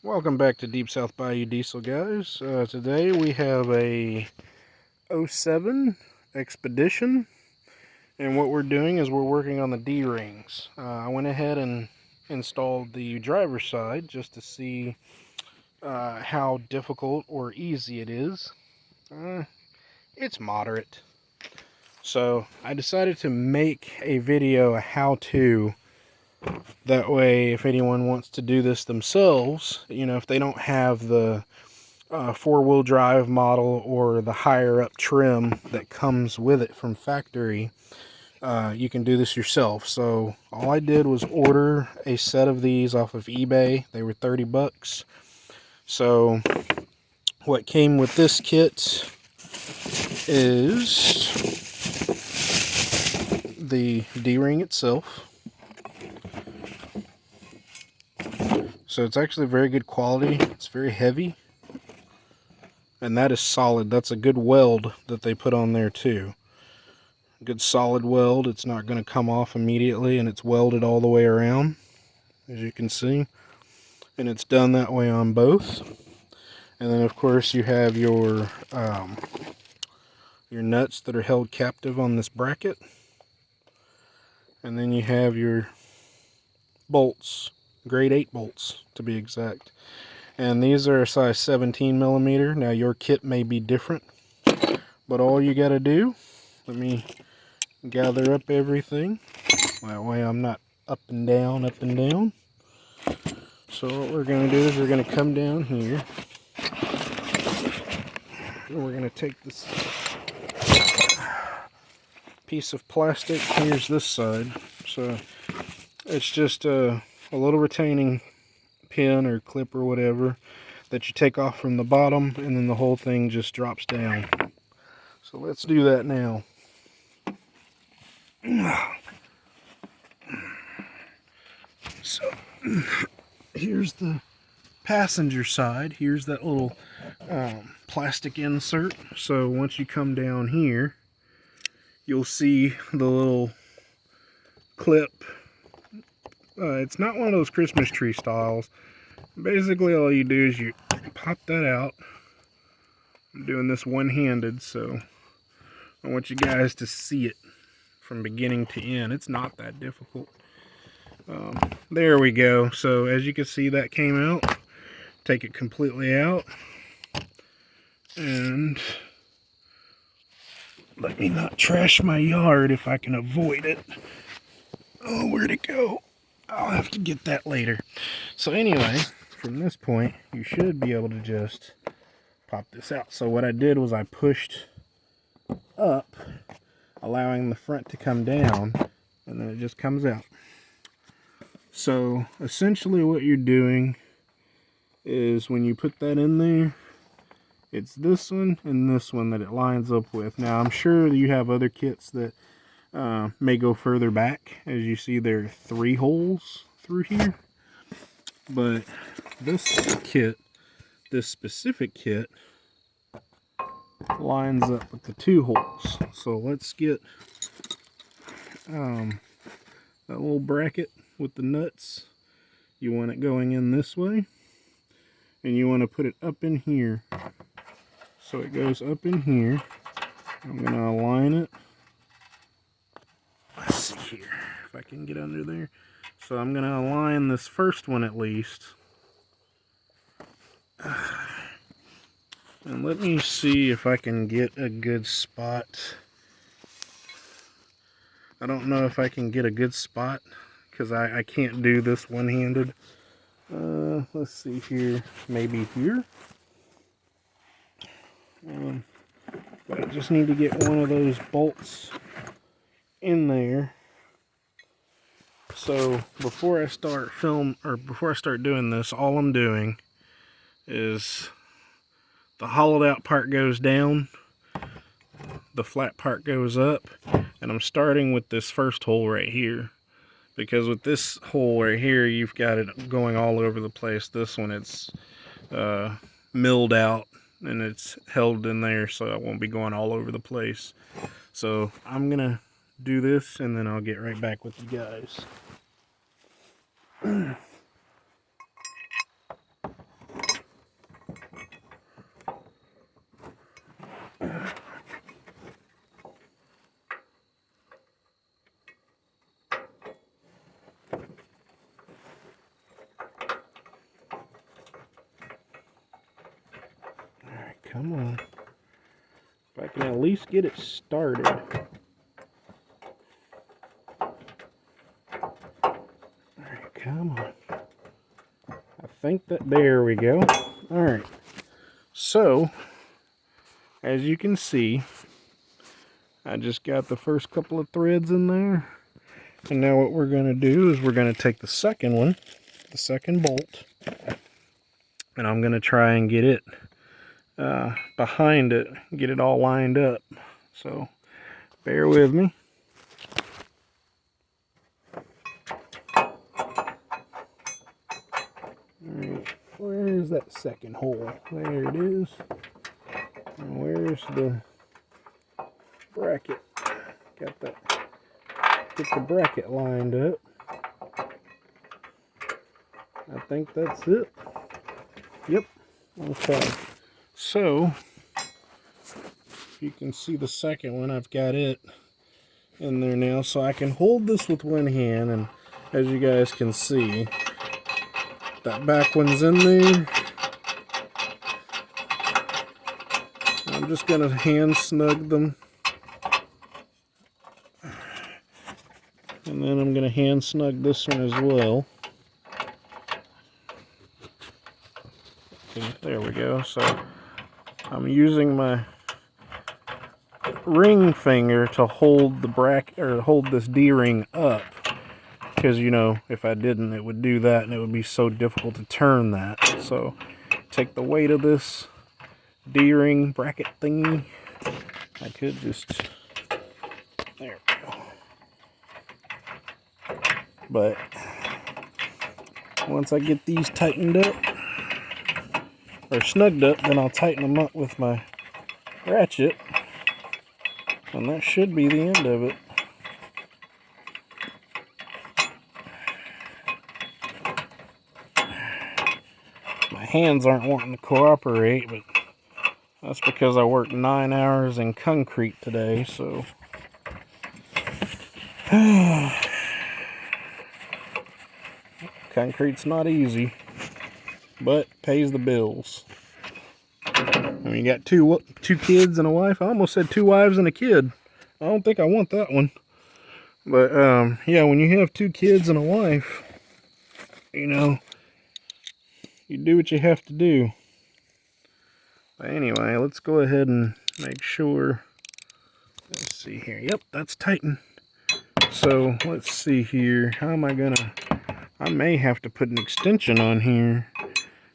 Welcome back to Deep South Bayou Diesel, guys. Today we have a '07 Expedition, and what we're doing is we're working on the D-rings. I went ahead and installed the driver's side just to see how difficult or easy it is. It's moderate. So I decided to make a video, a how-to. That way, if anyone wants to do this themselves, you know, if they don't have the four-wheel drive model or the higher up trim that comes with it from factory, you can do this yourself. So all I did was order a set of these off of eBay. They were 30 bucks. So what came with this kit is the D-ring itself. So it's actually very good quality. It's very heavy. And that is solid. That's a good weld that they put on there too. Good solid weld. It's not going to come off immediately, and it's welded all the way around, as you can see. And it's done that way on both. And then of course you have your nuts that are held captive on this bracket. And then you have your bolts, grade 8 bolts to be exact. And these are a size 17 millimeter. Now your kit may be different, but all you got to do, let me gather up everything. That way I'm not up and down, up and down. So what we're going to do is we're going to come down here. And we're going to take this piece of plastic. Here's this side. So it's just a little retaining pin or clip or whatever that you take off from the bottom, and then the whole thing just drops down. So let's do that now. So here's the passenger side. Here's that little plastic insert. So once you come down here, you'll see the little clip. It's not one of those Christmas tree styles. Basically all you do is you pop that out. I'm doing this one-handed, so I want you guys to see it from beginning to end. It's not that difficult. There we go. So as you can see, that came out. Take it completely out. And let me not trash my yard if I can avoid it. Oh, where'd it go? I'll have to get that later. So anyway, from this point, you should be able to just pop this out. So what I did was I pushed up, allowing the front to come down, and then it just comes out. So essentially what you're doing is when you put that in there, it's this one and this one that it lines up with. Now I'm sure that you have other kits that may go further back. As you see, there are 3 holes through here, but this kit, this specific kit, lines up with the 2 holes. So let's get that little bracket with the nuts. You want it going in this way, and you want to put it up in here. So it goes up in here. I'm going to align it. Let's see here if I can get under there. So I'm going to align this first one at least. And let me see if I can get a good spot. I don't know if I can get a good spot because I can't do this one-handed. Let's see here. Maybe here. But I just need to get one of those bolts in there. So before I start doing this, all I'm doing is the hollowed out part goes down. the flat part goes up, and I'm starting with this first hole right here, because with this hole right here you've got it going all over the place. This one, it's milled out and it's held in there, so it won't be going all over the place. So I'm gonna do this and then I'll get right back with you guys. Alright, come on. If I can at least get it started. Alright, come on. I think that, there we go. Alright, so as you can see, I just got the first couple of threads in there, and now what we're going to do is we're going to take the second one, the second bolt, and I'm going to try and get it behind it, get it all lined up. So bear with me. Alright, where's that second hole? There it is. And where's the bracket? Got that. Get the bracket lined up. I think that's it. Yep. Okay. So you can see the second one, I've got it in there now, so I can hold this with one hand, and as you guys can see, that back one's in there. I'm just gonna hand snug them, and then I'm gonna hand snug this one as well. Okay, there we go. So I'm using my ring finger to hold the bracket, or hold this D-ring up, because you know, if I didn't, it would do that and it would be so difficult to turn that. So take the weight of this D-ring bracket thingy. I could just, there we go. But once I get these tightened up or snugged up, then I'll tighten them up with my ratchet, and that should be the end of it. My hands aren't wanting to cooperate, but that's because I worked 9 hours in concrete today, so concrete's not easy, but pays the bills. I mean, you got two kids and a wife. I almost said 2 wives and a kid. I don't think I want that one. But yeah, when you have 2 kids and a wife, you know, you do what you have to do. But anyway, let's go ahead and make sure. Let's see here. Yep, that's tightened. So let's see here. How am I gonna? I may have to put an extension on here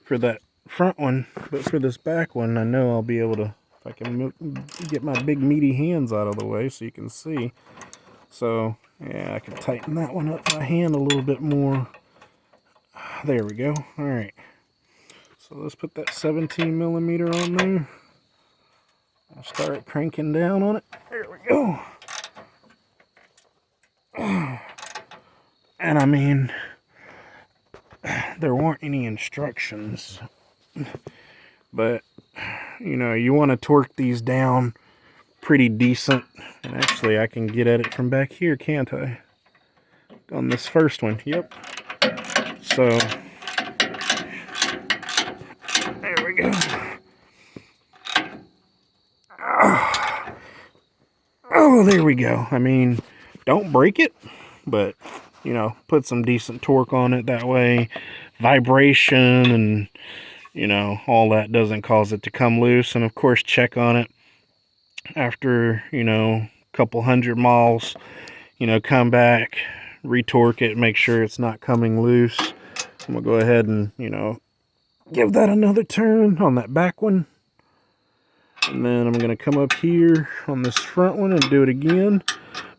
for that front one, but for this back one, I know I'll be able to, if I can get my big meaty hands out of the way so you can see. So yeah, I can tighten that one up by hand a little bit more. There we go. All right. So let's put that 17 millimeter on there. I'll start cranking down on it. There we go. And I mean, there weren't any instructions, but you know, you want to torque these down pretty decent. And actually, I can get at it from back here, can't I? On this first one, yep. So there we go. Oh, there we go. I mean, don't break it, but you know, put some decent torque on it. That way, vibration and, you know, all that doesn't cause it to come loose. And of course, check on it after, you know, a couple 100 miles. You know, come back, retorque it, make sure it's not coming loose. I'm gonna go ahead and, you know, give that another turn on that back one. And then I'm going to come up here on this front one and do it again.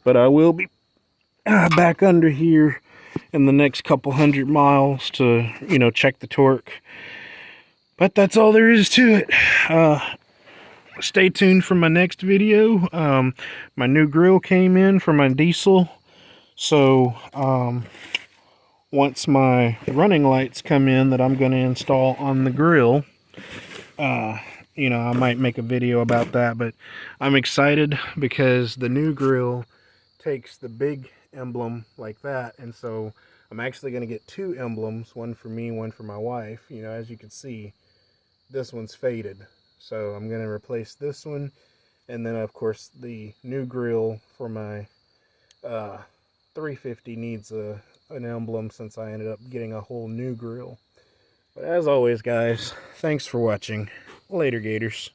But I will be back under here in the next couple 100 miles to, you know, check the torque. But that's all there is to it. Stay tuned for my next video. My new grill came in for my diesel. So, once my running lights come in that I'm going to install on the grill, you know, I might make a video about that. But I'm excited because the new grill takes the big emblem like that, and so I'm actually going to get two emblems, one for me, one for my wife. You know, as you can see, this one's faded, so I'm going to replace this one, and then of course the new grill for my 350 needs an emblem, since I ended up getting a whole new grill. But as always, guys, thanks for watching. Later, Gators.